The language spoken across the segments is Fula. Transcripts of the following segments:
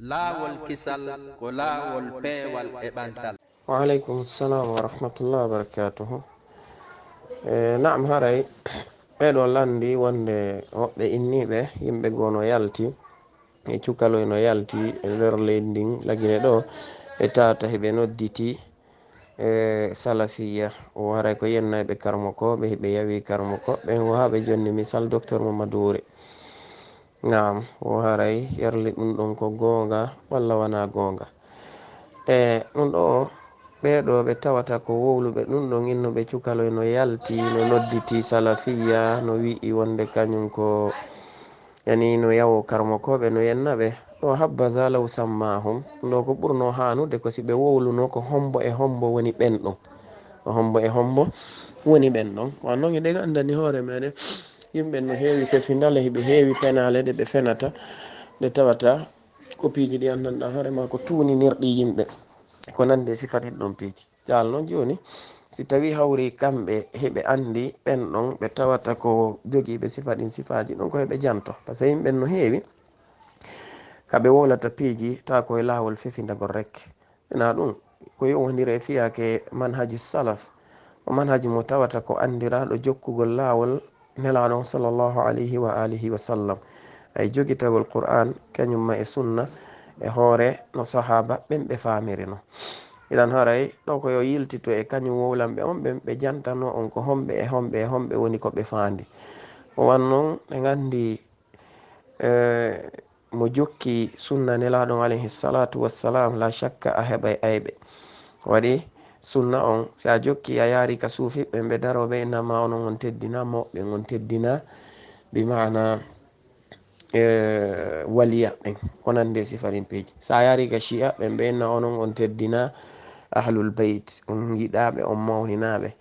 laawolkisal ko laawol peewal e ɓantal. وعليكم السلام ورحمة الله وبركاته. نعم هاي ɓeɗo landi wonde woɓɓe inniɓe yimɓe gono yalti e cukaloyno yalti e nder leydi ndin lagine ɗo ɓe tata heɓe nodditi salafiya o haray ko yennayɓe karmoko ɓe heɓe yawi karmoko ɓen o haɓe jonni misal docteur Mamaduri. Naam o haray yarli ɗum ɗon ko gonga walla wana gonga ɗum ɗo ɓeɗo ɓe tawata ko wowluɓe ɗum ɗon innuɓe cukaloy no yalti no nodditi salafiya no wi'i wonde kañum ko yani no yawo karmokoɓe no yennaɓe ɗo habbaza law sammahum ɗo ko ɓurno hanude ko si ɓe wowluno ko hombo e hombo woni ɓenɗon ko hombo e hombo woni ɓenɗon wannon eɗen andani hoore meɗen yimɓe no heewi fefindale heɓe heewi penale ɗe ɓe fenata ɗe tawata kopiji ɗi andanɗa hoorema ko tuninirɗi yimɓe ko nande sifat ɗon piiji jal noon joni si tawi hawri kamɓe heɓe andi ɓenɗon ɓe tawata ko jogiiɓe sifa ɗin sifaji ɗon ko heɓe janto par ce que yimɓe no heewi kaɓe wolata piiji ta koye laawol fefindagol rek ena ɗum ko yowodiri e fiyake manhaji salaf o manhaji mo tawata ko andiraɗo jokkugol laawol nelaɗon sallllahu alayhi wa alihi wa sallam ay jogitagol qur'an kañumma e sunna e hoore no sahaba ɓen ɓe famirino idan haray ɗo ko yo yiltito e kañum wowlamɓe on ɓe jantano on ko homɓe e homɓe e homɓe woni ko ɓe faandi o wannon ɓe gandi mo jokki sunna nelaɗon alayhi salatu wassalam la shakka a heɓay ayɓe waɗi sunna on si a jokki a yaari ka suufiɓɓe ɓe daroɓe innama onon on teddina moɓɓe on teddina bi mana waliya ɓen ko nande sifarin peeji sa yaari ka shi'a ɓe inna onon on teddina ahlul beyt on yiɗaɓe on mawninaɓe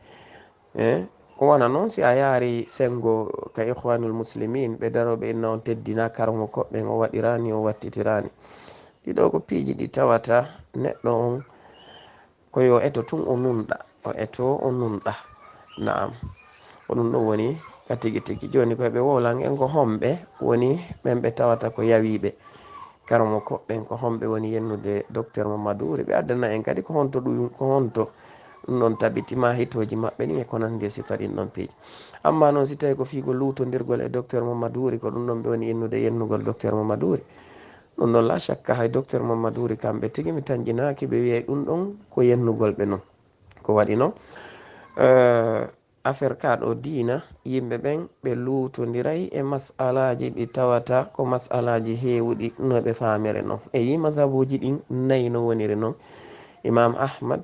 ko wana noon si a yaari sengo ka ihwanul muslimin ɓe daroɓe inna on teddina karmo koɓɓen o waɗirani o wattitirani ɗiɗo ko piiji ɗi tawata neɗɗo on koyo eto tun o nunɗa o eto o nunɗa naam ko ɗum ɗo woni ka tigi tigi joni koyeɓe wolan en ko homɓe woni ɓen ɓe tawata ko yawiɓe karmo koɓɓen ko homɓe woni yennude docteur Mamaduri ɓe addana en kadi ko honto ɗum ko honto ɗum ɗon tabitima hitoji maɓɓe ɗin e ko nandi e sifa ɗin ɗon piiji amma noon si tawi ko fiiko lutodirgol e docteur Mamaduri ko ɗum ɗon ɓe woni yennude yennugol docteur Mamaduri ɗum ɗon la shakka hay docteur Mamaduri kamɓe tigi mi tanjinaki ɓe wiyay ɗum ɗon ko yennugol ɓe noon ko waɗi noon affaire ka ɗo diina yimɓe ɓen ɓe lutodiray e masalaji ɗi tawata ko masalaji hewɗi no ɓe famire noon e yi mazhabuji ɗin nayi no woniri noon imam ahmad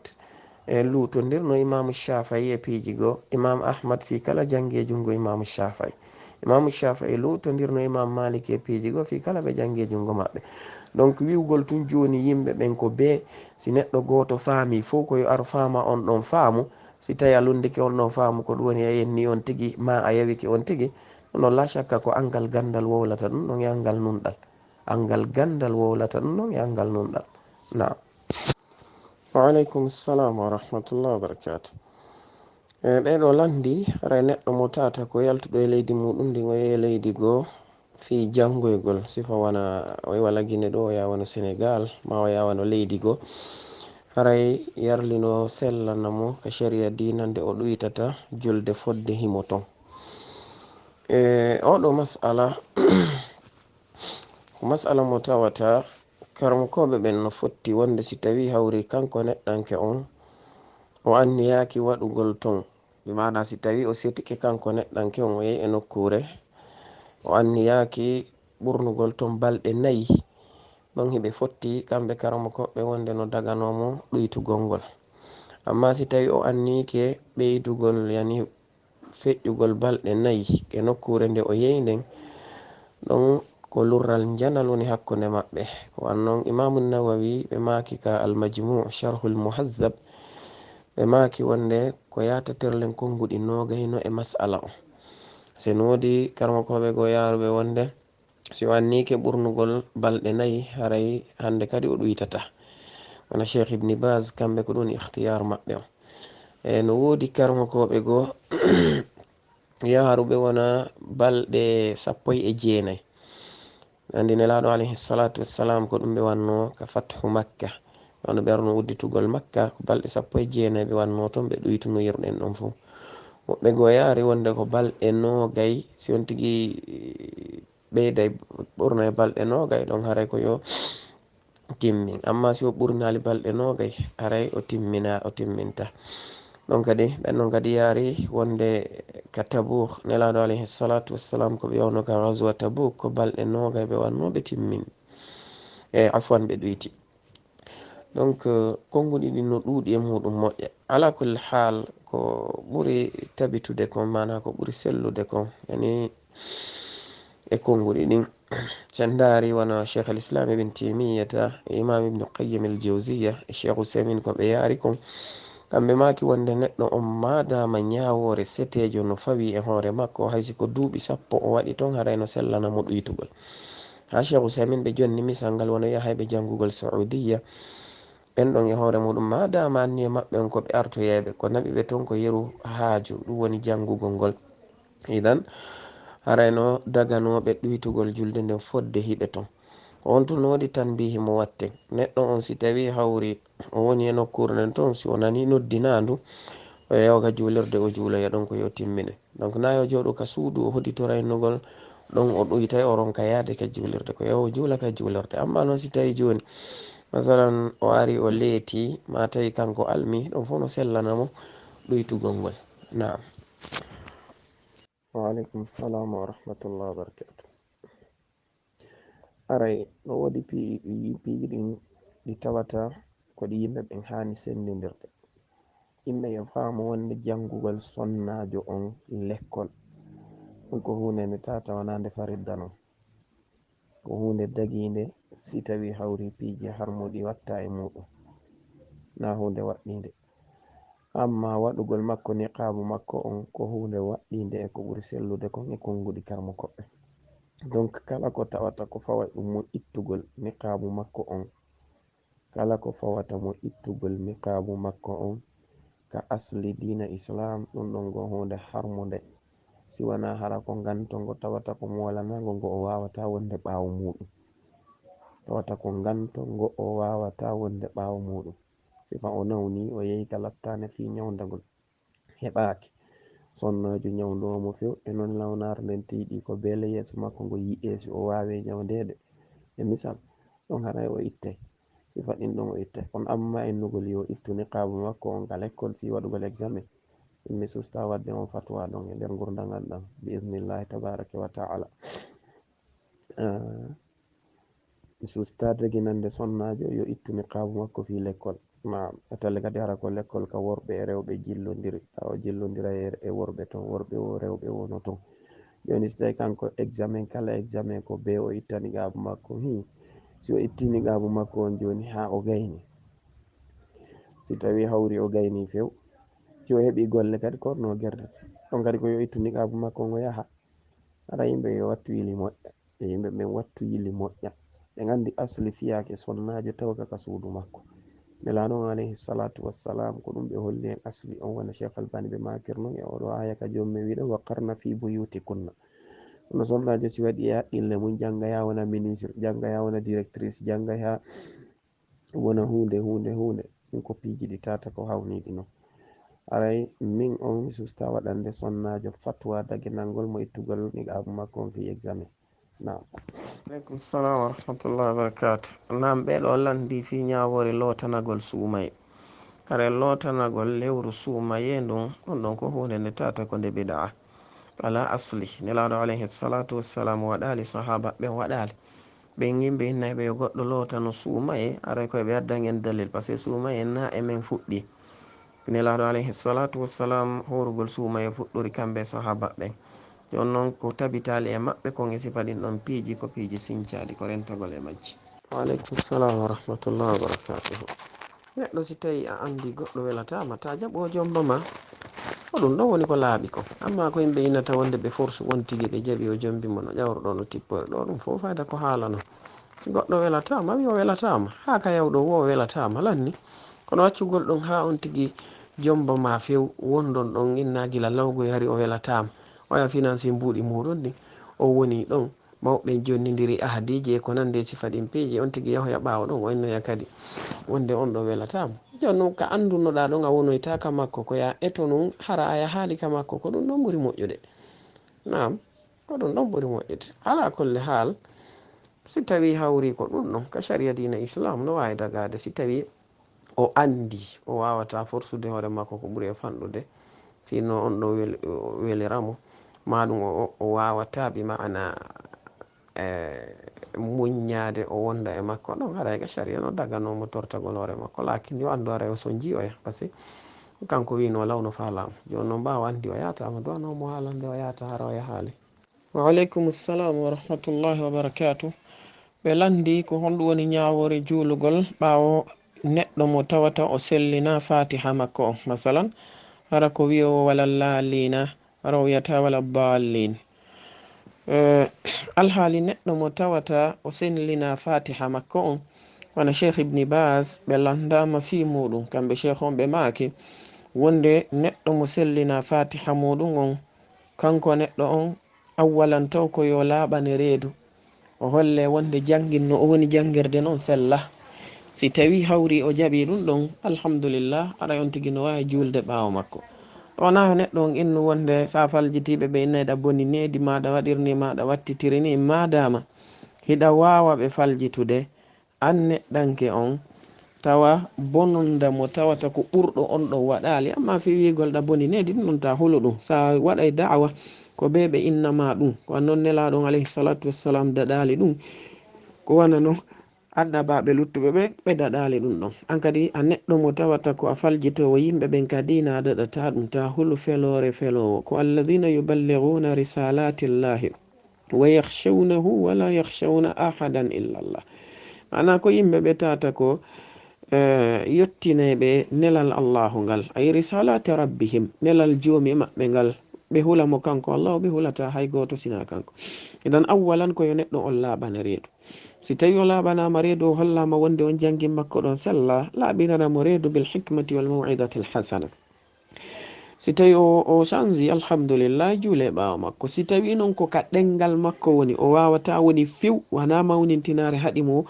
e lutodirno imamu shafai e piiji go imam ahmad fi kala jangue jungo imamu shafai imamu shafai lutodirno imam malik e piiji go fi kala ɓe jangue jungo maɓɓe donc wiwgol tun joni yimɓe ɓen ko be si neɗɗo goto faami fo koyo ar fama on ɗon faamu si tawi a lundike on ɗon faamu ko ɗum woni a yenni on tigi ma a yawiki on tigi non la shakka ko angal gandal wowlata ɗum ɗon e angal nunɗal angal gandal wowlata ɗum ɗon e angal nunɗal na waaleykum salam wa rahmatullah wa barakatu ɓeɗo landi haray neɗɗo mo tata ko yaltuɗo e leydi muɗum ndi o yehi leydi goo fi jangoygol sifa wana o wala guine ɗo o yawano sénégal ma o yawano leydi goo haray yarlino sellanamo ka sharia dinande o ɗoytata julde fodde himo ton oɗo masala masala mo tawata karmokoɓe ɓen no fotti wonde si tawi hawri kanko neɗɗanke on o anniyaki waɗugol ton ɓe mana si tawi o setike kanko neɗɗanke on o yehi e nokkure o anniyaki ɓurnugol ton balɗe 4 ɗon hiɓe fotti kamɓe karamo koɓɓe wonde no daganomo ɗoytugol ngol amma si tawi o annike ɓeydugol yani feƴƴugol balɗe 4 e nokkure nde o yehi nden ɗon ko lurral janal woni hakkunde maɓɓe ko annon imamu nawawi ɓe maki ka almajmu sharhul muhazzab ɓe maki wonde ko yata terlen konguɗi nogayno e masala o sen wodi karmo koɓe go yaruɓe wonde si o annike ɓurnugol balɗe 4 haray hande kadi o ɗoytata wona cheikh ibni bas kamɓe ko ɗum ikhtiyar maɓɓe o no wodi karmo koɓe go yaruɓe wona balɗe 19 andi nelaɗo alayhi salatu wassalam ko ɗum ɓe wanno ka fathu makka wano ɓerno udditugol makka ko balɗe 19 ɓe wanno toon ɓe ɗuytuno yirɗen ɗon fo woɓɓe go yaari wonde ko balɗe 20 si on tigui ɓeyday ɓurna e balɗe 20 ɗon haray ko yo timmin amma si o ɓurnali balɗe 20 haray o timminta ɗon kadi ɓen ɗon kadi yaari wonde ka Tabuk nelaɗo alayhi salatu wassalam ko ɓe wawno ka ghazwa Tabuk ko balɗe 20 ɓe wanno ɓe timmin afwan ɓe ɗuyti donc konguɗi ɗi no ɗuuɗi e muɗum moƴƴa ala kulli hal ko ɓuri tabitude kon mana ko ɓuri sellude kon yani e konguɗi ɗin sen daari wona cheikh al islam ibn timiyata e imam ibnu qayyim al jawziya e cheikh usamin ko ɓe yaari kon kamɓe maki wonde neɗɗo on madama ñawore setejo no fawi e hoore makko haysi ko duuɓi 10 o waɗi toon harayno sellana mo ɗuytugol ha cheikh usamin ɓe jonni misal ngal wona yahayɓe jangugol saudiya ɓen ɗon e hoore muɗum madama anni e maɓɓe on ko ɓe artoyeɓe ko naɓi ɓe toon ko yeru haaju ɗum woni jangugol ngol idan harayno daganoɓe ɗuytugol julde nden fodde hiɓe toon ko on tun woodi tanbihi mo watte neɗɗo on si tawi hawri o woni e nokkure nden toon si o nani noddinandu o yawga juulirde o juuloya ɗon ko yo timmine donc na yo jooɗo ka suudu o hodditoraynnugol ɗon o ɗuytay o ronka yaade ka juulirde ko yawo juula ka juulirde amma noon si tawi joni masalan o ari o leeti ma tawi kanko almi ɗon fof no sellanamo ɗuytugol ngol naam waaleykum salam wa rahmatullah wa barakatu aray no woodi piiji ɗin ɗi tawata ko ɗi yimɓe ɓen hani sendidirde yimɓe yo faamu wonde jangugol sonnajo on lekkol ɗum ko hunde nde tata wona nde faridda non ko hunde daginde si tawi hawri piiji harmuɗi watta e muɗum na hunde waɗɗinde amma waɗugol makko niqabu makko on ko hunde waɗɗinde e ko ɓuri sellude kon e konguɗi karmo koɓɓe donc kala ko tawata ko fawa ɗum mo ittugol niqabu makko on kala ko fawata mo ittugol niqabu makko on ka asli dina islam ɗum ɗon go hunde harmude si wana hara ko gantongo tawata ko molanago ngo o wawata wonde ɓawo muɗum tawata ko gantongo o wawata wonde ɓawo muɗum sifa o nawni o yehi ka lattane fi nyawdagol heɓaki sonnajo nyawdomo few e non lawnar nden tiiɗi ko beele yeeso makko ngo yi'esi o wawe nyawdede e misal ɗon haray o itte sifa ɗin ɗon o itte on amma ennugol yo ittu niqabu makko on ka l'école fi waɗugol examen mi susta wadde on fatwa ɗon e nder gurdagal ɗam bi idnillahi tabaraka wa taala mi susta reginande sonnajo yo ittu niqabu makko fi l'école ma talle kadi hara ko l'école ka worɓe e rewɓe jillodiri tawa jillodira e worɓe toon worɓe o rewɓe wono toon joni so tawi kanko examen kala examen ko be o itta niqabu makko si o itti niqabu makko on joni ha o gayni si tawi hawri o gayni few si o heeɓi golle kadi korno guerde ɗon kadi ko yo ittu niqabu makko on o yaha ara yimɓe yo wattu yili moƴƴa e yimɓe ɓen wattu yili moƴƴa ɓe gandi asli fiyake sonnajo tawka ka suudu makko nelaɗo alayhi salatu wassalam ko ɗum ɓe holli en asli on wona cheikh albani ɓe makir noon e oɗo aya ka jomumen wiɗo wa qarna fi buyuti kunna no sonnajo si waɗi e haqqille mum jangga ya wona ministre jangga ya wona directrice jangga ya wona hunde ɗum ko piiji ɗi tata ko hawniɗi noon aray min on mi susta waɗande sonnajo fatwa daginalngol mo ittugol niqabu makko on fi examen naam aleykum salam wa rahmatullahi wa barakatu naam ɓeɗo landi fi ñawore lotanagol suumaye kare lotanagol lewru suumaye ndun ɗon ɗon ko hunde nde tata ko nde bidaa ala asli nelaɗo alayhi salatu wassalam waɗali sahaba ɓe waɗali ɓen yimɓe innaɓe yo goɗɗo lotano suumaye aray koye ɓe addan en dalil par ce que suumaye na e men fuɗɗi nelaɗo alayhi salatu wassalam horugol suumaye fuɗɗori kamɓe sahaba ɓen jon noon ko tabitali e maɓɓe kon e sifa ɗin ɗon piiji ko piiji sincali ko rentagol e majji waaleykum salam wa rahmatullah wa barakatuhu neɗɗo si tawi a andi goɗɗo welatama ta jaɓo jomba ma ko ɗum ɗon woni ko laaɓi ko amma ko yimɓe innata wonde ɓe force won tigui ɓe jaɓi o jombi mo no ƴawruɗo no tippore ɗo ɗum fof fayda ko haala non si goɗɗo welatama wi o welatama ha ka yawɗo wo o welatama lanni kono accugol ɗum ha on tigui jomba ma few wondon ɗon inna gila lawgoy hari o welatama o ya finance mbuɗi muɗum ɗin o woni ɗon mawɓe jonnidiri ahadiji e ko nande sifa ɗin peeji on tigi yahoya ɓaawo ɗon waynoya kadi wonde on ɗo welatamo jonnon ka andunoɗa ɗon a wonoyta ka makko ko ya eto nun hara aya haali ka makko ko ɗum ɗon ɓuri moƴƴude. Naam, ko ɗum ɗon ɓuri moƴƴude. Ala kulli hal si tawi hawri ko ɗum ɗon ka sharia dina islam no wawi dagade si tawi o andi o wawata forsude hoore makko ko ɓuri e fanɗude fino on ɗo weliramo maɗum o wawata bi ma'ana muññade o wonda e makko ɗon haɗa ka sharia no daganomo tortagol hoore makko lakin yo andu ara o so jiyoya par ce que kanko wino lawno falamo joni noon ɓawa andi o yatama duwanomo haalande o yata hara o yahaali. Wa aleykum salam wa rahmatullahi wa barakatuh. ɓe landi ko honɗum woni ñawore juulugol ɓawo neɗɗo mo tawata o sellina fatiha makko o masalan hara ko wi'o wala laalina hara o wiyata wala dallin. alhaali neɗɗo mo tawata o sellina fatiha makko on wana cheikh ibni bas ɓe landama fi muɗum kamɓe cheikh on ɓe maaki wonde neɗɗo mo sellina fatiha muɗum on kanko neɗɗo on awwalan taw ko yo laaɓane reedu o holle wonde jangginno o woni janngirde noon sella si tawi hawri o jaɓi ɗum ɗon alhamdulillah aɗa on tigi no wawi julde ɓawo makko wona neɗɗo on innu wonde sa faljitiɓe ɓe innayɗa boni nedi maɗa waɗirni maɗa wattitiri ni madama hiɗa wawa ɓe faljitude an neɗɗanke on tawa bononda mo tawata ko ɓurɗo on ɗon waɗali amma fi wigol ɗa boni nedi ɗum ɗon ta hulu ɗum sa waɗay da'wa ko be ɓe innama ɗum ko non nelaɗon alayhi salatu wassalam daɗali ɗum ko wana no annabaɓe luttuɓe ɓe daɗali ɗum ɗon an kadi a neɗɗo mo tawata ko a faljitowo yimɓe ɓen kadi na daɗata ɗum ta hulu felore felowo ko alladhina yuballighuna risalati llahi wa yakhshawnahu wala yakhshawna ahadan illa Allah. Ana ko yimɓe ɓe tata ko yettineɓe nelal allahu ngal ay risalati rabbihim nelal joomi maɓɓe ngal ɓe hulamo kanko Allah ɓe hulata hay goto sina kanko. Idan awwalan ko yo neɗɗo on laaɓane reedu si tawi o laaɓanama reedu o hollama wonde on janggin makko ɗon sella laaɓinanamo reedu bil hikmati wal maw'idati al hasana. Si tawi o changi alhamdulillah juule ɓawo makko. Si tawi noon ko ka ɗengal makko woni o wawata woni few wana mawnintinare haɗimo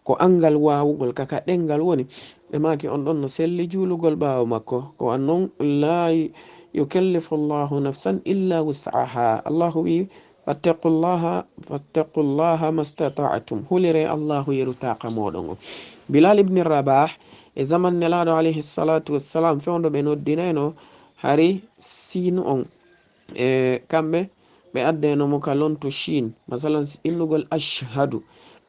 ko angal wawugol kaka ɗengal woni ɓe maki on ɗon no selli juulugol ɓawo makko ko annon la yukallifu llahu nafsan illa wus'aha. Allahu wi fattaqullaha mastata'tum hulire Allahu yerutaka moɗon o. Bilal ibn Rabah e zaman nelaɗo alayhi salatu wassalam fewndo ɓe noddinayno hari sinu on kamɓe ɓe addaynomo ka lonto shin masalan innugol ashhadu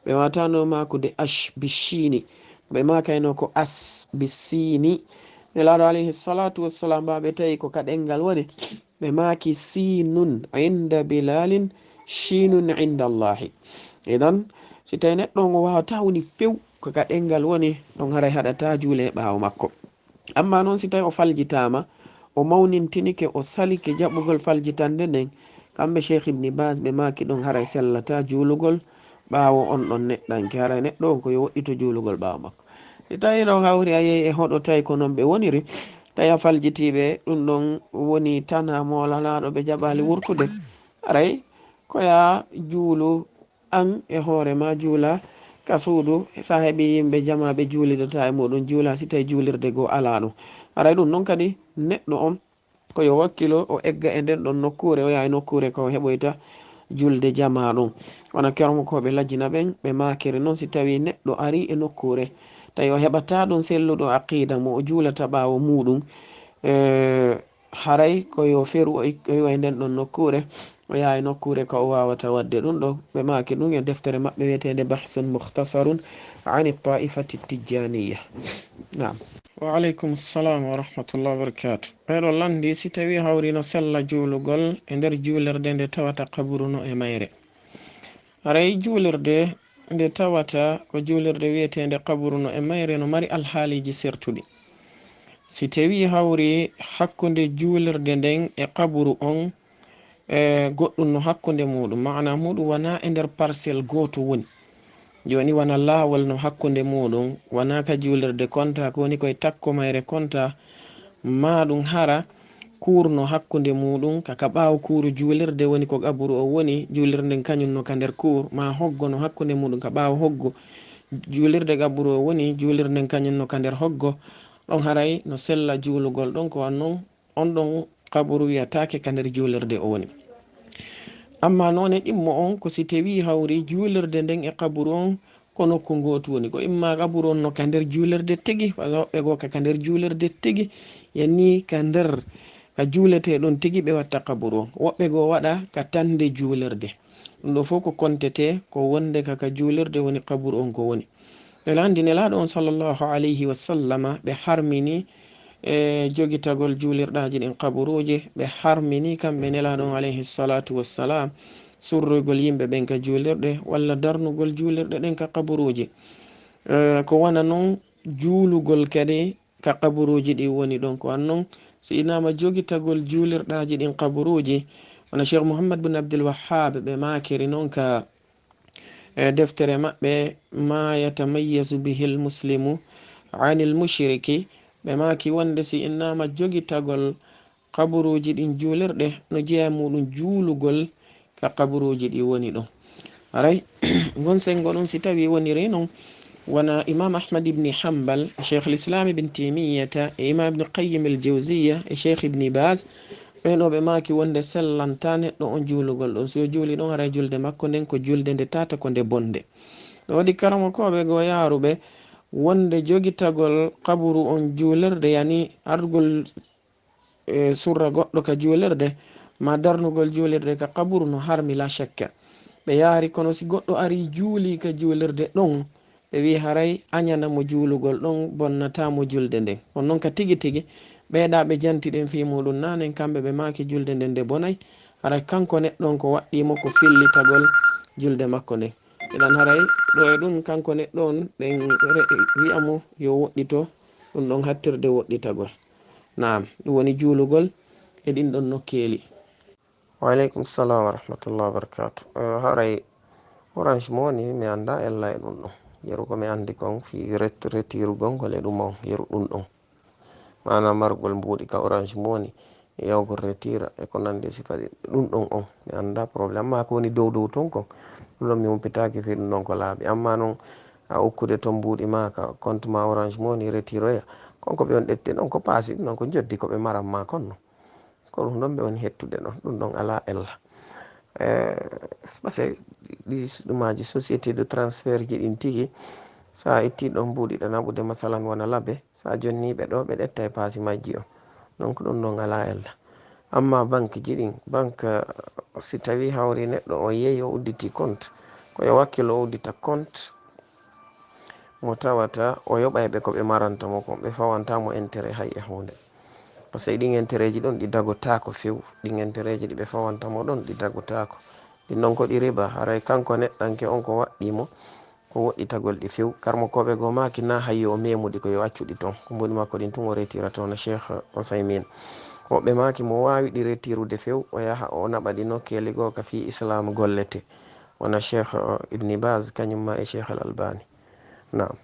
ɓe watano makude ash bishini ɓe makayno ko as bisini nelaɗo alayhi salatu wassalam ɓe tawi ko ka ɗengal woni ɓe maki sinun inda bilalin shinun inda Allahi. Idan si tawi neɗɗo o wawata woni few ko ka ɗengal woni ɗon haray haɗata juule ɓawo makko. Amma noon si tawi o faljitama o mawnintinike o salike jaɓɓugol faljitande nden kamɓe cheikh ibni bas ɓe maki ɗon haray sellata juulugol ɓawo on ɗon neɗɗanke haray neɗɗo on ko yo woɗɗito juulugol ɓawo makko. Si tawi ɗon hawri a yehi e hoɗo tawi ko noon ɓe woniri tawi a faljitiɓe ɗum ɗon woni tana molanaɗo ɓe jaɓali wurtude haray koya juulu an e hoorema juula ka suudu sa heeɓi yimɓe jamaɓe juulidata e muɗum juula si tawi juulirde goo ala ɗum haray ɗum noon kadi neɗɗo on koyo wakkilo o egga e nden ɗon nokkure o yaha e nokkure ko heɓoyta julde jama ɗum wona kermo ko ɓe lajjina ɓen ɓe makiri noon si tawi neɗɗo ari e nokkure tawi o heɓata ɗum selluɗo aqida mo o juulata ɓawo muɗum haray koyo feru o yiwa e nden ɗon nokkure o yaha e nokkure ko o wawata wadde ɗum ɗo ɓe maki ɗum e deftere maɓɓe wiyetede bahthun mukhtasarun ani taifati tijjaniya. Naam. Wa aleykum salam wa rahmatullah wa barakatuh. ɓeɗo landi si tawi hawrino sella juulugol e nder juulirde nde tawata kaburu no e mayre haray juulirde nde tawata ko juulirde wiyetende kaburu no e mayre no mari alhaaliji sertuɗi. Si tawi hawri hakkunde juulirde nden e kaburu on goɗɗum no hakkunde muɗum maana muɗum wana e nder parcelle goto woni joni wana laawol no hakkunde muɗum wana ka juulirde konta ko woni koye takko mayre konta ma ɗum hara kurno hakkunde muɗum kaka ɓawo kuru julirde woni ko qaburu o woni, julirde kañum no ka nder kur, ma hoggo no hakkunde muɗum ka ɓawo hoggo julirde qaburu o woni, julirde kañum no ka nder hoggo. ɗon haray no sella julugol ɗon ko wannon on ɗon qaburu wiyatake ka nder julirde o woni. amma noone ɗimmo on ko si tawi hawri julirde nden e qaburu on ko nokku gotu woni, ko imma qaburu on no ka nder julirde tigi, woɓɓe go ka nder julirde tigi, yanni ka nder ka julete ɗon tigi ɓe watta qaburu on, woɓɓe go waɗa ka tande julirde. ɗum ɗo fof ko kontete ko wonde kaka julirde woni qaburu on ko woni. ɓe nelaɗo on sallllahu alayhi wa sallama ɓe harmini jogitagol julirɗaji ɗin kaburuji, ɓe harmini kamɓe nelaɗo on alayhi salatu wassalam surrugol yimɓe ɓen ka julirɗe walla darnugol julirɗe ɗen ka kaburuji. ko wana noon julugol kadi ka kaburuji ɗi woni ɗon, ko wannon si inama jogitagol julirɗaji ɗin kaburuji, wona cheikh mouhammad bin abdul wahhab ɓe makiri noon ka deftere maɓɓe ma yatamayyazu bihi lmuslimu anil mushriki, ɓe maki wonde si innama jogitagol kaburuji ɗin julirɗe no jeeya muɗum julugol ka kaburuji ɗi woni ɗon. aray gon sengo ɗum si tawi woniri noon wona imam ahmad ibni hambal, cheikh l'islam ibn timiyata, e imam ibn qayyim al jawziya, e cheikh ibni bas, ɓeɗo ɓe maki wonde sellanta neɗɗo on julugol ɗon. so juli ɗon haray julde makko nden ko julde nde tata ko nde bonde. ɗo waɗi karamo koɓe go yaruɓe wonde jogitagol kaburu on julirde, yani ardugol surra goɗɗo ka julirde ma darnugol julirde ka kaburu no harmi la shakka. ɓe yaari kono si goɗɗo ari juuli ka julirde ɗon, ɓe wi haray añanamo julugol ɗon bonnatamo julde nden. on noon ka tigi tigi ɓeeɗa ɓe janti ɗen fi muɗum nanen kamɓe ɓe maki julde nden nde bonay, haray kanko neɗɗon ko waɗɗimo ko fillitagol julde makko nden. eɗan haray ɗo e ɗum kanko neɗɗo on ɗen wi'amo yo woɗɗito ɗum ɗon hattirde woɗɗitagol. naam, ɗum woni julugol e ɗin ɗon nokkeli. Waalaikum salam wa rahmatullahi wa barakatuh. Haray orange moni mi anda ella e ɗum ɗon yeru ko mi andi kon fi retiru gongol e ɗum on yeru ɗum ɗon mana margol mbuɗi ka orange moni yawgol retira e ko nandi sifati ɗum ɗon on mi anda probléme. amma ko woni dow dow ton kon ɗum ɗon mi humpitaki fi ɗum ɗon ko laaɓi. amma noon a ukkude ton mbuɗi ma ka compte ma orange moni retiroya konko ɓe on ɗetti ɗon ko paasi ɗum ɗon ko joddi ko ɓe maran ma konno, ko ɗum ɗon ɓe woni hettude ɗon ɗum ɗon ala ella. parce que ɗi ɗumaji société de transfert ji ɗin tigi sa itti ɗon mbuɗi ɗo naɓude masalan wona labbe sa jonni ɓe ɗo ɓe ɗetta e paasi majji o, donc ɗum ɗon ala ella. amma banque ji ɗin banque si tawi hawri neɗɗo o yeeyi o udditi compte ko yo wakkilo o uddita compte mo tawata o yoɓa ɓe ko ɓe maranta mo kon, ɓe fawantamo intérêt hay e hunde. par ce que ɗin intérêt ji ɗon ɗi dagotako few, ɗin intérêt ji ɗi ɓe fawantamo ɗon ɗi dagotako, ɗin ɗon ko ɗi riba. haray kanko neɗɗanke on ko waɗɗimo ko woɗɗitagol ɗi few. karmo koɓe go maki na hayyo o memudi ko yo accuɗi ton ko mbuɗi makko ɗin tun o retira to no cheikh Ousaymin, woɓɓe maki mo wawi ɗi retirude few o yaha o naɓa ɗi nokkeli go ka fi islam gollete wona cheikh ibni bas kañum ma e cheikh al albani. naam,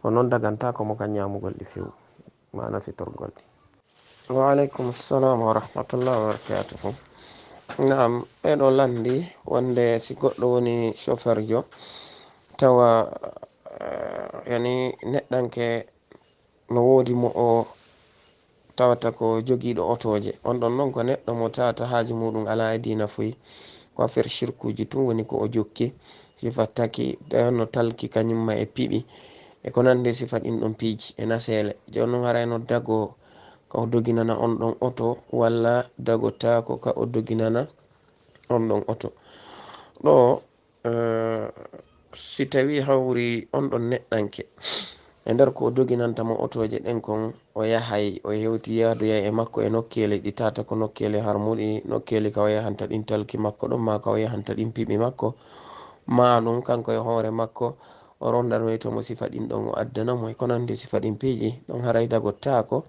ko noon dagantako mo ka ñamugol ɗi few mana fitorgol ɗi. waaleykum salam wa rahmatullahi wa barakatuhu. naam, ɓeɗo landi wonde si goɗɗo woni chauffeur jo tawa yani neɗɗanke no wodi mo o tawata ko jogiɗo otoje, on ɗon noon ko neɗɗo mo tawata haaju muɗum ala e dina fuyi ko affaire shirkuji tun woni ko o jokki sifat taki no talki kañumma e piɓi e ko nandi sifat ɗin ɗon piiji e nasele. joni noon harayno dago ka o doginana on ɗon oto walla dagotako ka o doginana on ɗon oto ɗo. si tawi hawri on ɗon neɗɗanke e nder ko o doginantamo otoje ɗen kon o yahay o hewti yadoya e makko e nokkeli ɗi tata ko nokkeli harmuɗi, nokkeli ka o yahanta ɗin talki makko ɗon ma ka o yahanta ɗin piɓi makko ma ɗum kanko e hoore makko o rondanoytomo sifa ɗin ɗon o addanamo e ko nandi sifa ɗin piiji ɗon haray dagottako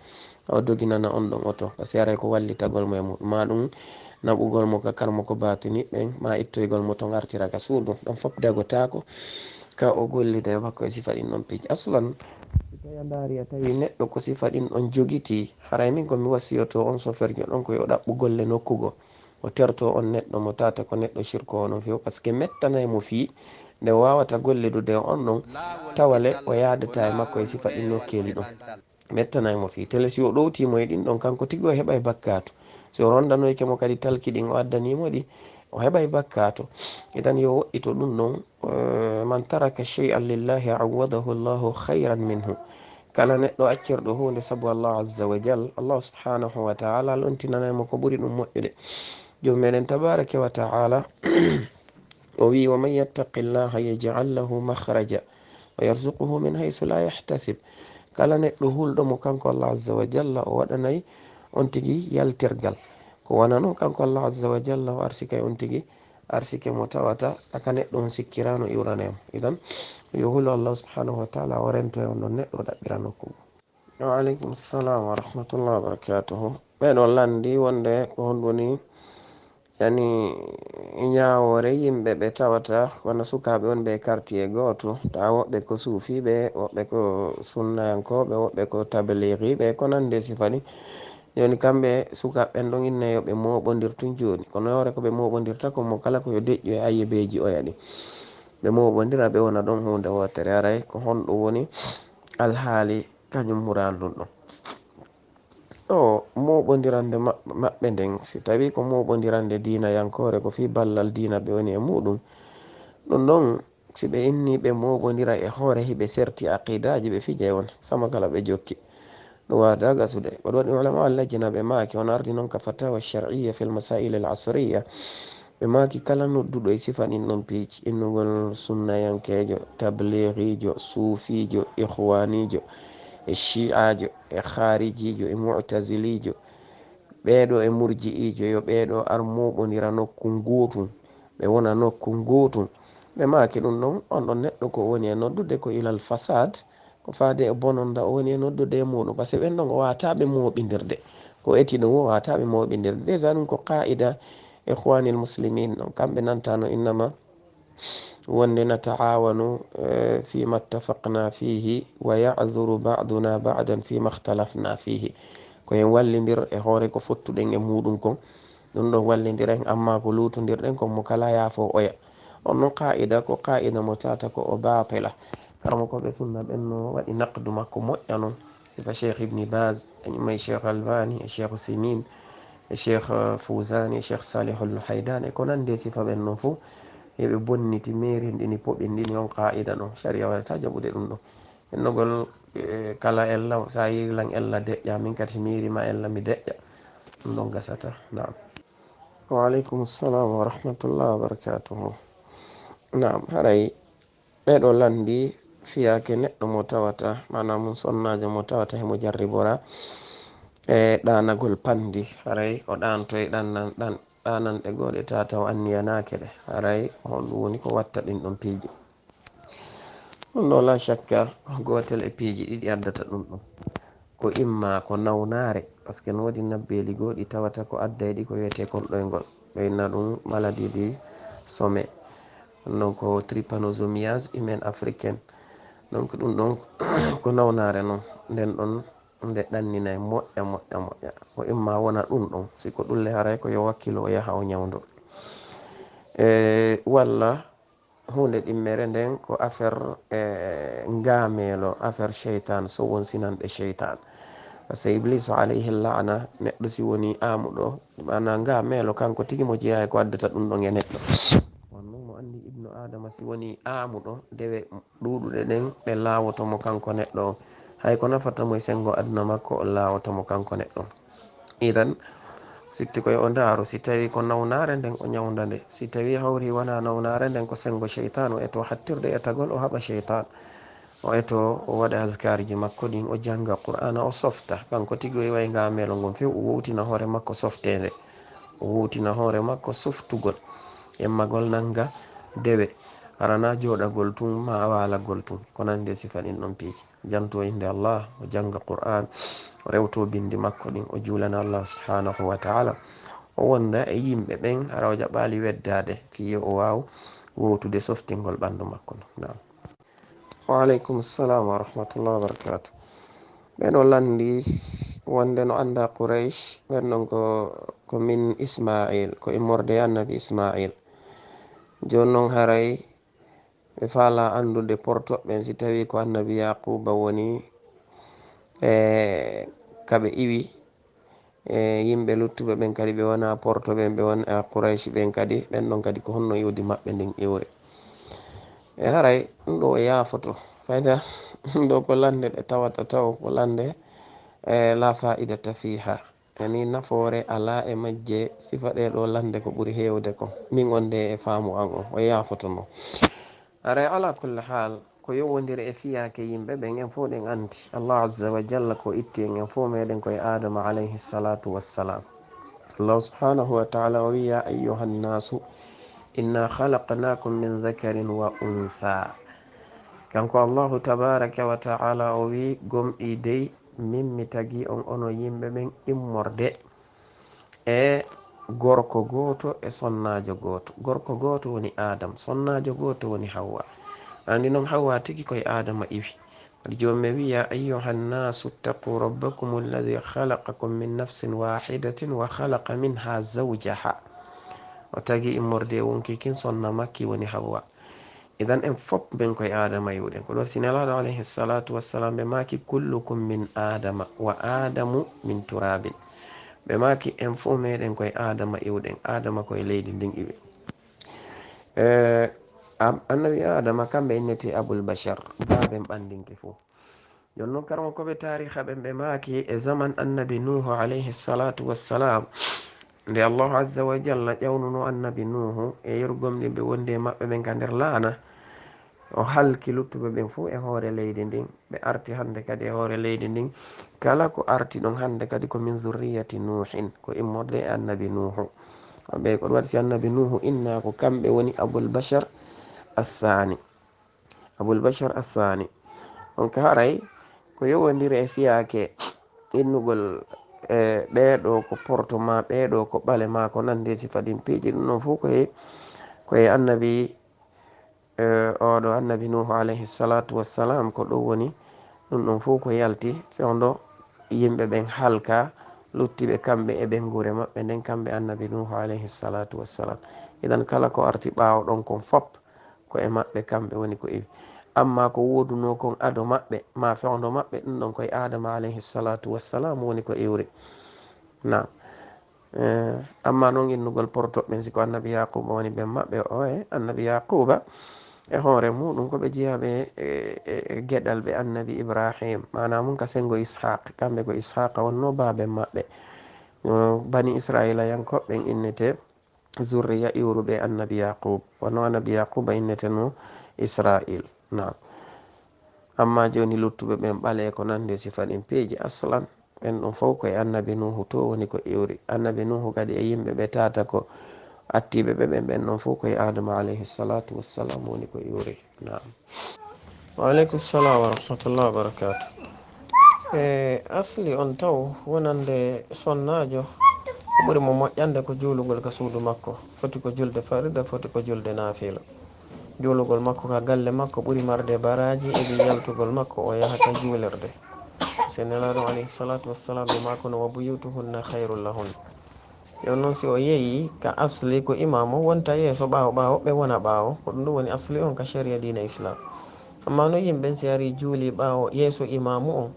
ka o doginana on ɗon oto par ce que haray ko wallitagol mo e muɗum ma ɗum naɓugol mo ka karmo ko batini ɓen ma ittoygol mo to gartira ka suudu ɗon fof dagotako ka o gollida e makko e sifa ɗin ɗon piiji. aslan tawi a ndaari a tawi neɗɗo ko sifa ɗin ɗon jogiti, haray min komi wasiyoto on soferjo ɗon ko yo ɗaɓɓu golle nokkugo o terto on neɗɗo mo tata ko neɗɗo shirko ono few, par ce que mettanay mo fii nde wawata golledude on ɗon tawale o yadata e makko e sifa ɗin nokkeli ɗon mettanay mo fii tele si o ɗowtimo e ɗin ɗon kanko tigi o heɓay bakkatu, si o rondanoyke mo kadi talki ɗin o addanimo ɗi o heɓay bakkatu. idan yo woɗɗito ɗum ɗon man taraka shay'an lillahi awadahu llahu hayran minhu, kala neɗɗo accirɗo hunde sabu allah azza wa jal, allah subhanahu wa ta'ala lontinanaymo ko ɓuri ɗum moƴƴude. jom meɗen tabaraka wa ta'ala o wi wa man yattaqi llaha yaj'al lahu makhraja wa yarzuquhu min haythu la yahtasib, kala neɗɗo hulɗo mo kanko allah azza wa jalla o waɗanay on tigi yaltirgal, ko wana noon kanko allah azza wa jalla o arsika on tigi arsike mo tawata aka neɗɗo on sikkirano iwranemo. idan yo hulu allah subhanahu wa ta'ala o rento e on ɗon neɗɗo o ɗaɓɓira nokkugo. wa alaikum salam wa rahmatullahi wa barakatuhu. ɓeɗo landi wonde ko honɗoni yani ñawore yimɓe ɓe tawata wona sukaɓe on ɓe quartier goto, ta woɓɓe ko suufiɓe, woɓɓe ko sunnayankoɓe, woɓɓe ko tabligiɓe ko nande sifani. joni kamɓe sukaɓe ɗon inne yoɓe moɓodir tun joni, kono yore ko ɓe moɓodirta ko mo kala koyo deƴƴu e ayyebeji oyaɗi ɓe moɓodira ɓe wona ɗon hunde wotere. aray ko honɗum woni alhaali kañum murandum ɗon o moɓodirande maɓɓe nden, si tawi ko moɓodirande dina yankore ko fi ballal dina ɓe woni e muɗum, ɗum ɗon si ɓe inni ɓe moɓodira e hoore hiɓe serti aqidaji ɓe fije on sama kala ɓe jokki ɗum wada gasude. ɓeɗo waɗi ulama allajina ɓe maki on ardi noon ka fatawa shar'iyya fil masail al asriya, ɓe maki kala nodduɗo e sifa ɗin ɗon piici innugol sunnayankejo, tabligijo, suufijo, ihwanijo, e shi'ajo, e kharijijo, e mu'tazilijo, ɓeɗo e murji'ijo, yo ɓeɗo ar moɓodira nokku gotum ɓe wona nokku gotum, ɓe maki ɗum ɗon on ɗon neɗɗo ko woni e noddude ko ilal fasad, ko faade e bononda o woni e noddude e muɗum, par ce que ɓen ɗon o wataɓe moɓidirde ko eti ɗum o wataɓe moɓidirde. déjà ɗum ko qa'ida ikhwanil muslimin ɗon kamɓe nantano innama wonde nata'awanu fima ittafaqna fihi wa ya'dhuru ba'duna ba'dan fima ikhtalafna fihi, ko en wallidir e hoore ko fottuɗen e muɗum kon ɗum ɗon wallidiren, amma ko lutodirɗen kon mo kala yaafo oya. on non qa'ida ko qa'ida mo tata ko o batila, karmo koɓe sunna ɓen no waɗi naqdu makko moƴƴa noon sifa cheikh ibni baz e ñummay cheikh albani e cheikh simin e cheikh fouzani e cheikh salihul haydan e ko nande sifa ɓen noon fo heɓe bonniti merindini poɓindini on qa'ida ɗon sharia waɗata jaɓude ɗum ɗon ennogol kala ella sa yirlan ella deƴƴa min kadi mi yirima ella mi deƴƴa ɗum ɗon gasata. Naam. wa alaikum assalam wa rahmatullahi wa barakatuhu. naam haray ɓeɗo landi fiyake neɗɗo mo tawata manam sonnajo mo tawata hemo jarribora e ɗanagol pandi, haray o ɗantoye ɗananɗe goɗe tata o anniyanake ɗe, haray honɗum woni ko watta ɗin ɗon piiji ɗum ɗo la shakka ko gotel e piiji ɗiɗi addata ɗum ɗon ko imma ko nawnare, par ce que no wodi nabbeli goɗi tawata ko adda ɗi ko wiyete kolɗoygol ɓe inna ɗum maladie du sommet, non ko trypanosomiase humaine africaine, donc ɗum ɗon ko nawnare noon nden ɗon nde ɗanninayi moƴƴa moƴƴa moƴƴa, ko imma wona ɗum ɗon siko ɗulle haray ko yo wakkilo o yaha o ñawdo walla hunde ɗimmere nden ko affaire ngamelo, affaire cheytan, so won sinanɗe cheytan, par ce que iblis alayhi la'na neɗɗo si woni amuɗo mana ngamelo kanko tigi mo jeeya ko addata ɗum ɗon e neɗɗo, wonno mo andi ibnu adama si woni amuɗo dewe ɗuɗuɗe ɗen ɗe lawotomo kanko neɗɗo hay ko nafata mo e sengo aduna makko o lawotomo kanko neɗɗo. idan sitti koye o ndaaro si tawi ko nawnare nden o ñawda nde, si tawi hawri wona nawnare nden ko sengo cheytan, o eto hattirde e tagol o haɓa cheytan, o eto o waɗa alkariji makko ɗin, o janga qur'ana, o softa kanko tigi o yiway ngamelo ngon few o wowtina hoore makko softede, o wowtina hoore makko softugol emmagol nanga dewe arana joɗagol tun ma walagol tun ko nande sifa ɗin ɗon piiji, janto inde allah, o janga qur'an, o rewto bindi makko ɗin, o julana allah subhanahu wa ta'ala, o wonda e yimɓe ɓen hara o jaɓali weddade fiye o waw wowtude softingol ɓandu makko. Naam. Waalaikum salam wa rahmatullahi wa barakatuh. ɓen o landi wonde no anda Quraysh ɓen ɗon ko min Ismail ko immorde annabi Ismail. Joni noon haray ɓe faala andude portoɓɓen si tawi ko annabi Yaquba woni kaɓe iwi yimɓe luttuɓe ɓen kadi ɓe wona portoɓen ɓe wona Quraysh ɓen kadi ɓen ɗon kadi ko honno iwdi maɓɓe ndin iwre. Haray ɗum ɗo o yafoto fayda ɗum ɗo ko lande ɗe tawata taw ko lande la fa'idata fiha, yani nafoore ala e majje sifa ɗe ɗo lande ko ɓuri hewde ko min on de e faamu an o yafoto no. Haray ala kulli hal ko yowodiri e fiyake yimɓe ɓen en fo ɗen andi Allah azza wa jalla ko itti en fo meɗen koye Adama alayhi salatu wassalam. Allah subhanahu wa ta'ala o wi ya ayyuha nnasu inna khalaqnakum min dhakarin wa untha. Kanko Allahu tabaraka wa ta'ala o wi gomɗi dey min mi tagi on ono yimɓe ɓen immorde e gorko goto e sonnajo goto. Gorko goto woni Adam, sonnajo goto woni Hawwa. Andi noon Hawwa tigi koye Adama iwi. Jomɓe wi ya ayyuha nnasu ittaqu rabbakum alladhi khalaqakum min nafsin wahidatin wa khalaqa minha zawjaha. O tagi immorde wonki kin sonna makki woni Hawwa. Idan en fop ben koye Adama iwɗen ko ɗo sinelaɗo alayhi salatu wassalam ɓe maki kullukum min Adama wa Adamu min turabin. ɓe maki en fo meɗen koye Adama iwɗen, Adama koye leydi ndin iwi. Annabi Adama kamɓe innete Abul Bashar, baben ɓandinki fo. Jon noon karmo koɓe tariha ɓen ɓe maki e zaman annabi Nuhu alayhi salatu wassalam, nde Allahu azza wa jalla ƴawnuno annabi Nuhu e yergomɗi ɓe wonde maɓɓe ɓen ka nder laana, o halki luttuɓe ɓen fo e hoore leydi ndin. Ɓe arti hande kadi e hoore leydi ndin, kala ko arti ɗon hande kadi ko min zurriyati Nuhin, ko immorde e annabi Nuhu. Ɓe ko ɗum waɗi si annabi Nuhu inna ko kamɓe woni Abul Bashar athani, Abul Bashar athani. Donc haray ko yowodiri e fiyake innugol ɓeɗo ko porto ma, ɓeɗo ko ɓale ma, ko nande sifa ɗin piiji ɗum ɗon fu koye annabi oɗo annabi Nuhu alayhi salatu wassalam ko ɗum woni. Ɗum ɗon fu ko yalti fewndo yimɓe ɓen halka, luttiɓe kamɓe e ɓen gure maɓɓe nden kamɓe annabi Nuhu alayhi salatu wassalam. Idan kala ko arti ɓawo ɗon kon fop ko e maɓɓe kamɓe woni ko iwi. Amma ko woduno kon ado maɓɓe ma fewndo maɓɓe ɗum ɗon koye Adama alayhi salatu wassalam woni ko iwri. Na amma noon innugol portoɓɓen siko annabi Yaquba woni ɓen maɓɓe o annabi Yaquba e hoore muɗum ko ɓe jeeyaɓe e geɗal ɓe annabi Ibrahim, mana mum ka sengo Ishaq, kamɓe ko Ishaqa wonno baben maɓɓe. Bani Israila yankoɓɓen innete zurriya iwruɓe annabi Yaqub, wonno annabi Yaquba innete no Israil. Na amma joni luttuɓe ɓen ɓale ko nande sifa ɗin peeji aslan ɓen ɗon fof koye annabi Nuhu to woni ko iwri. Annabi Nuhu kadi e yimɓe ɓe tata ko attiɓe ɓe ɓen ɗon fof koye Adama alayhi salatu wassalam woni ko iwri. Naam. Wa aleykum salam wa rahmatullahi wa barakatuh. Asli on taw wonande sonnajo ɓuri mo moƴƴande ko juulugol ka suudu makko, foti ko julde farida, foti ko julde naafila. Juulugol makko ka galle makko ɓuri marde baraji e ɗi yaltugol makko o yaha ka juulirde. Senelaɗo alayhi salatu wassalam ɓe mako no wa buyutuhunna khairul lahun. Yon noon si o yeeyi ka asli ko imamu wonta yeeso ɓawo ɓe wona ɓawo, ko ɗum ɗum woni asli on ka sharia dina islam. Amma no yimɓe si ari juuli ɓawo yeeso imamu on,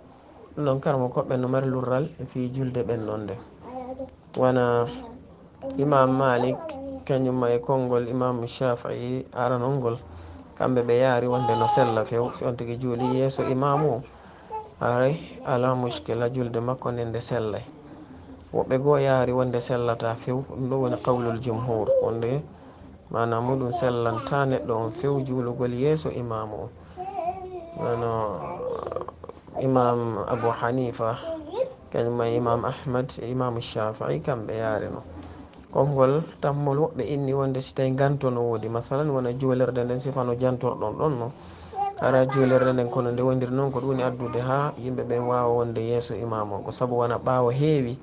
ɗum ɗon karmo koɓɓe no mari lurral e fi julde ɓen ɗon nde. Wana imam Malik kañum e konngol imam Shafi'i aranol ngol, kamɓe ɓe yaari wonde no sella few si on tigi juuli yeeso imamu o, haray ala muskila julde makko nden nde sellay. Woɓɓe goo yaari wonde sellata few, ɗum ɗo woni qawlul jumhur, wonde mana muɗum sellanta neɗɗo on few juulugol yeeso imamu o. Wano imam Abu Hanifa kañum imam Ahmad imam Shafi'i kamɓe yaari no konngol tammol. Woɓɓe inni wonde si tawi ganto no woodi, masalan wona juulirde nden sifano jantorɗon ɗon no, hara juulirde nden kono nde wondiri noon ko ɗum woni addude ha yimɓe ɓen wawa wonde yeeso imamu o, ko saabu wona ɓawo heewi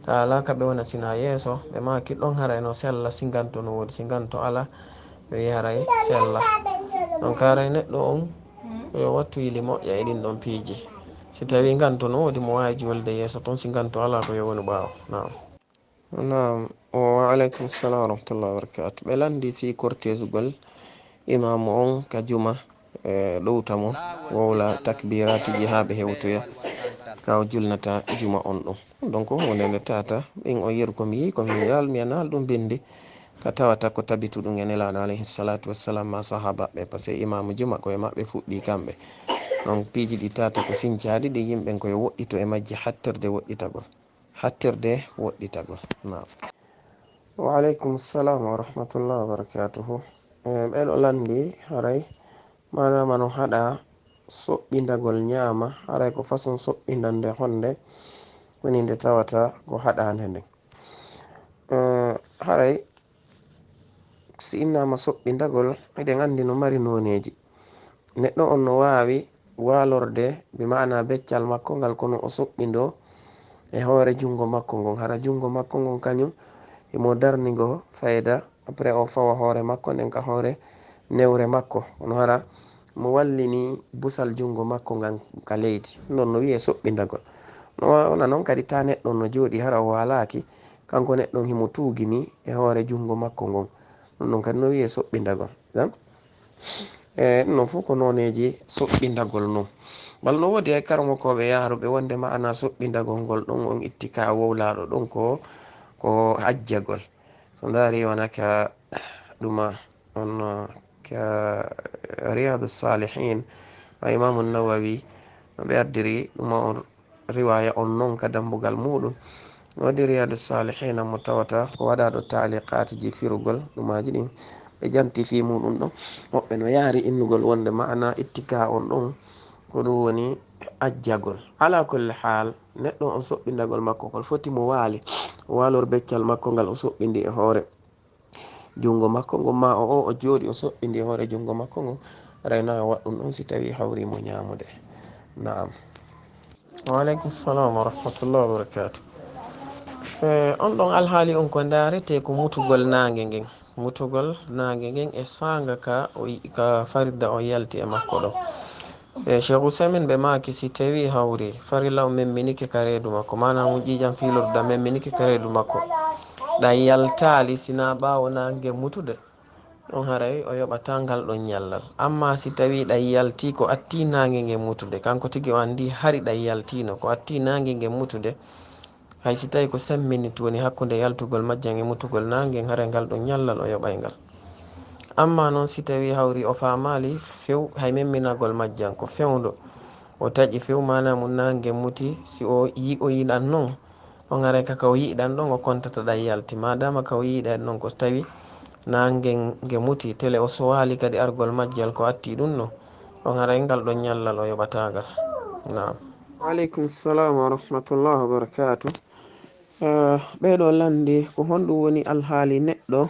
ta ala kaɓe wona sina yeeso ɓe maki ɗon haray no sella si ganto no woodi, si ganto ala ɓe wi haray sella. Donc haray neɗɗo on yo wattu yili moƴƴa e ɗin ɗon piiji si tawi ganto no wodi mo wawi jolde yeeso toon si ganto ala ko yo woni ɓaawo. Naam wa aleykum salam wa rahmatullahi wa barakatu. ɓe landi fi kortesugol imamu on ka juma ɗowta mo wowla takbiratiji ha ɓe hewtoya ka o julnata juma on ɗum. donc hunde nde tata ɗin o yeru komi yi komi yalmiyanal ɗum bindi ka tawata ko tabitu ɗum e nelaɗo alayhi salatu wassalam ma sahabaɓe par ce que imamu juma koye maɓɓe fuɗɗi kamɓe. donc piiji ɗi tata ko sincadi ɗi yimɓe koye woɗɗito e majji hattirde woɗɗitagol. Naam. Wa aleykum salam wa rahmatullahi wa barakatuhu. ɓeɗo landi haray manama no haɗa soɓɓindagol ñaama haray ko façon soɓɓindande honde woni nde tawata ko haɗande nden. haray si innama soɓɓindagol eɗen andi no mari noneji. neɗɗo on no wawi walorde bi ma'ana beccal makko ngal kono o soɓɓindo e hoore jungo makko ngon. hara jungo makko ngon kañum imo darnigo fayda après o fawa hoore makko nden ka hoore newre makko ono hara mo wallini busal jungo makko ngan ka leydi non no wiye soɓɓindagol. no wona noon kadi ta neɗɗo no jooɗi hara o walaki kanko neɗɗon himo tugini e hoore jungo makko ngon non kadi no wiye soɓɓindagol. non fu ko noneji soɓɓindagol non bal no wodi ay karmokoɓe yaruɓe wonde ma'ana soɓɓindagol ngol ɗon on ittika wowlaɗo ɗon ko ajjagol. so dari wona ka ɗuma on ka riyadu salihin wa imamu nawawi no ɓe addiri ɗuma on riwaya on non ka dambugal muɗum wodi riyadu salihina mo tawata ko waɗaɗo taliqatji firugol ɗumaji ɗin ɓe janti fi muɗum ɗon woɓɓe no yaari innugol wonde ma'ana ittika on ɗon ko ɗum woni ajjagol. ala kulli hal neɗɗo on soɓɓindagol makko kol foti mo waali o walor beccal makko ngal o soɓɓindi e hoore jungo makko ngon ma o jooɗi o soɓɓindi e hoore jungo makko ngon rayna waɗɗum ɗon si tawi hawri mo ñamude. Naam. wa aleykum salam wa rahmatullahi wa barakatu. on ɗon alhaali on ko darete ko mutugol nangue ngen e sanga ka farida o yalti e makko ɗo. cheikh Ousaimin ɓe maki si tawi hawri farilla o memminike ka reedu makko manam mo ƴiƴam filorda memminike ka reedu makko ɗa yaltali sina ɓawo nangue mutude ɗon haray o yoɓata ngal ɗon ñallal. amma si tawi ɗa yalti ko atti nangue ngen mutude kanko tigui o andi hari ɗa yaltino ko atti nangue ngen mutude hay si tawi ko semminit woni hakkude yaltugol majjan e mutugol nangue haray ngal ɗon ñallal o yoɓay ngal. amma noon si tawi hawri o famali few hay memminagol majjan ko fewdo o taƴi few mana mo nangue muti si o yiɗan noon on haray kaka o yiɗan ɗon o kontata ɗa yalti madama ka o yiɗan noon ko tawi nangue nge muti tele o sowali kadi argol majjal ko atti ɗum no on haray ngal ɗon ñallal o yoɓatagal. Naam. Aleykum salam wa rahmatullahi wa barakatuh. ɓeɗo landi ko honɗum woni alhaali neɗɗo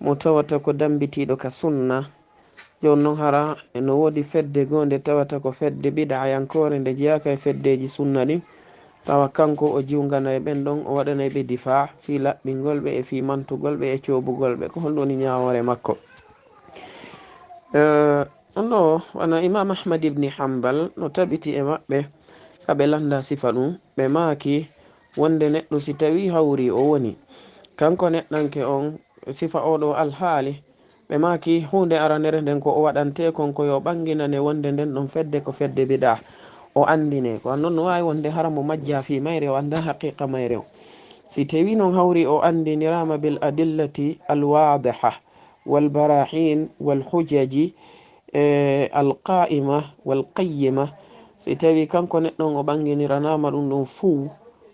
mo tawata ko dambitiɗo ka sunna jon non hara no wodi fedde gonde tawata ko fedde bid'ayankore nde jeyaka e feddeji sunna ɗin tawa kanko o jiwgana e ɓen ɗon o waɗanay ɓe difa fi laɓɓingol ɓe e fi mantugol ɓe e coɓugol ɓe ko honɗum woni ñawore makko. ɗo wana imam ahmad ibni hambal no tabiti e maɓɓe kaɓe landa sifa ɗum ɓe maki wonde neɗɗo si tawi hawri o woni kanko neɗɗanke on sifa oɗo alhaali ɓe maki hunde aranere nden ko o waɗante kon ko yo ɓanginane wonde nden ɗon fedde ko fedde biɗa o andine ko non no wawi wonde haramo majja fi mayre o anda haqiqa mayre o si tawi non hawri o andinirama bil adillati alwadiha walbarahin walhujaji alqa'ima walqayyima si tawi kanko neɗɗon o ɓanginiranama ɗum ɗon fuu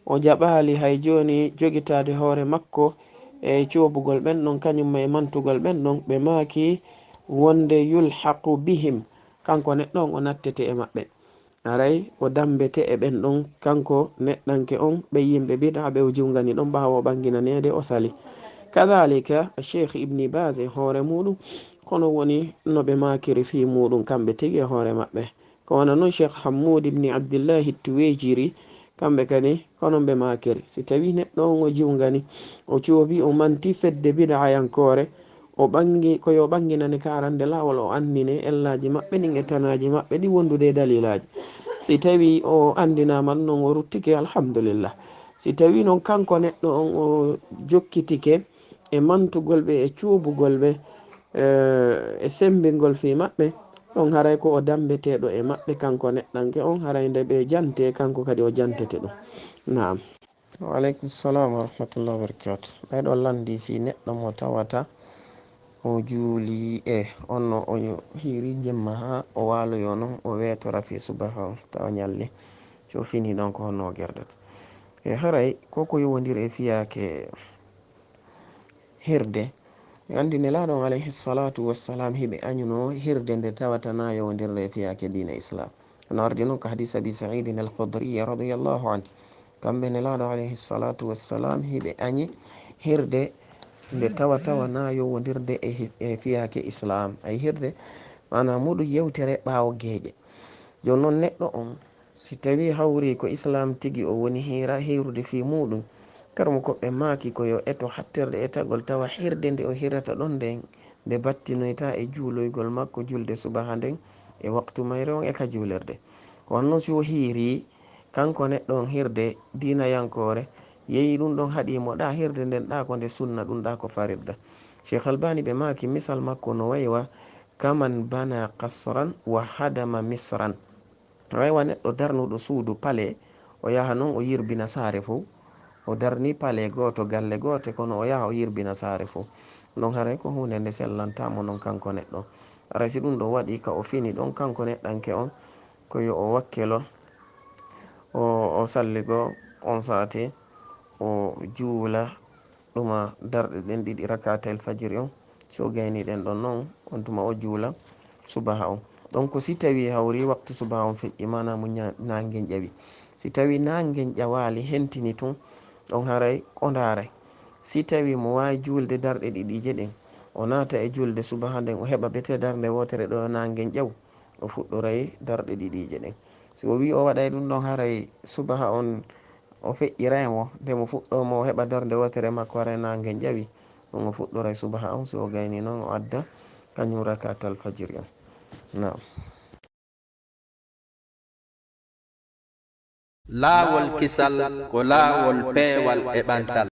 o jaɓali hay joni jogitade hoore makko e coɓugol ɓen ɗon kañum e mantugol ɓen ɗon ɓe maki wonde yulhaqu bihim kanko neɗɗon o nattete e maɓɓe aray o dambete e ɓen ɗon kanko neɗɗanke on ɓe yimɓe biɗa ɓe o jiwgani ɗon ɓawo ɓanginanede o sali. kadhalika cheikh ibni bas e hoore muɗum kono woni no ɓe makiri fi muɗum kamɓe tigi e hoore maɓɓe ko wona noon cheikh hamoud ibni abdillahi tuwejiri kamɓe kadi kono ɓe makiri si tawi neɗɗo on o jiwgani o coobi o manti fedde biɗa yankore o ɓangi koyo ɓanginani ka arande laawol o andine ellaji maɓɓe ɗin e tanaji maɓɓe ɗi wondude e dalilaji. si tawi o andinama noon o ruttike alhamdulillah. si tawi noon kanko neɗɗo on o jokkitike e mantugol ɓe e cuubugol ɓe e sembingol fi maɓɓe, on haray ko o dambeteɗo e maɓɓe kanko neɗɗanke on, haray nde ɓe jante kanko kadi o jantete ɗum. Naam. Waaleykum salam wa rahmatullahi wa barakatuh. Ɓeɗo landi fi neɗɗo mo tawata o juuli onno o hiri jemma ha o waloyo noon o wetora fi subaha on tawa ñalli so fini ɗon ko honno o gerdata. Haray koko yowodiri e fiyake hirde. Andi nelaɗon alayhi salatu wassalam hiɓe añuno hirde nde tawata na yowodirde e fiyake dina islam. No ardi noon ko hadis abi saidin al-khudriya radiyallahu anhu, kamɓe nelaɗo alayhi salatu wassalam hiɓe añi hirde nde tawa na yowodirde e fiyake islam. Ay hirde mana muɗum yewtere ɓawo geeƴe. Joni noon neɗɗo on si tawi hawri ko islam tigi o woni hirude fi muɗum, karmo koɓe maki ko yo eto hattirde e tagol tawa hirde nde o hirata ɗon nde battinoyta e juuloygol makko julde subaha nden e waktu mayre on e ka julirde. ko wanno si o hiiri kanko neɗɗo on hirde dina yankore yeyi ɗum ɗon haɗimo ɗa hirde nden ɗa ko nde sunna ɗum ɗa ko faridda. Cheikh Albani ɓe maki misal makko no waywa kaman bana kasran wa hadama misran. Waywa neɗɗo darnuɗo suudu pale o yaha noon o yirbina saare fo, o darni pale goto galle gote kono o yaha o yirbina saare fo. Ɗon haray ko hunde nde sellantamo noon kanko neɗɗo. Aray si ɗum ɗo waɗi ka o fini ɗon kanko neɗɗanke on koyo o wakkelo o salligo on sati o juula ɗuma darɗe ɗen ɗiɗi rakatel fajiri on, so gayni ɗen ɗon noon on tuma o juula subaha on. Donc si tawi hawri waktu subaha on feƴƴi mana mo nangen ƴawi, si tawi nangen ƴawali hentini tun on haray o ndaray. Si tawi mo wawi julde darɗe ɗiɗije ɗen o nata e julde subaha nden o heɓa bete darde wotere ɗo nangen ƴaw, o fuɗɗoray darɗe ɗiɗije ɗen. si o wi o waɗay ɗum ɗon haray subaha on o feƴƴiraymo nde mo fuɗɗomo o heɓa darde wotere makko haray nangen ƴawi, ɗum o fuɗɗoray subaha on. so o gayni noon o adda kañum rakatal fajiri on. Naam. laawol kisal ko laawol peewal e ɓantal.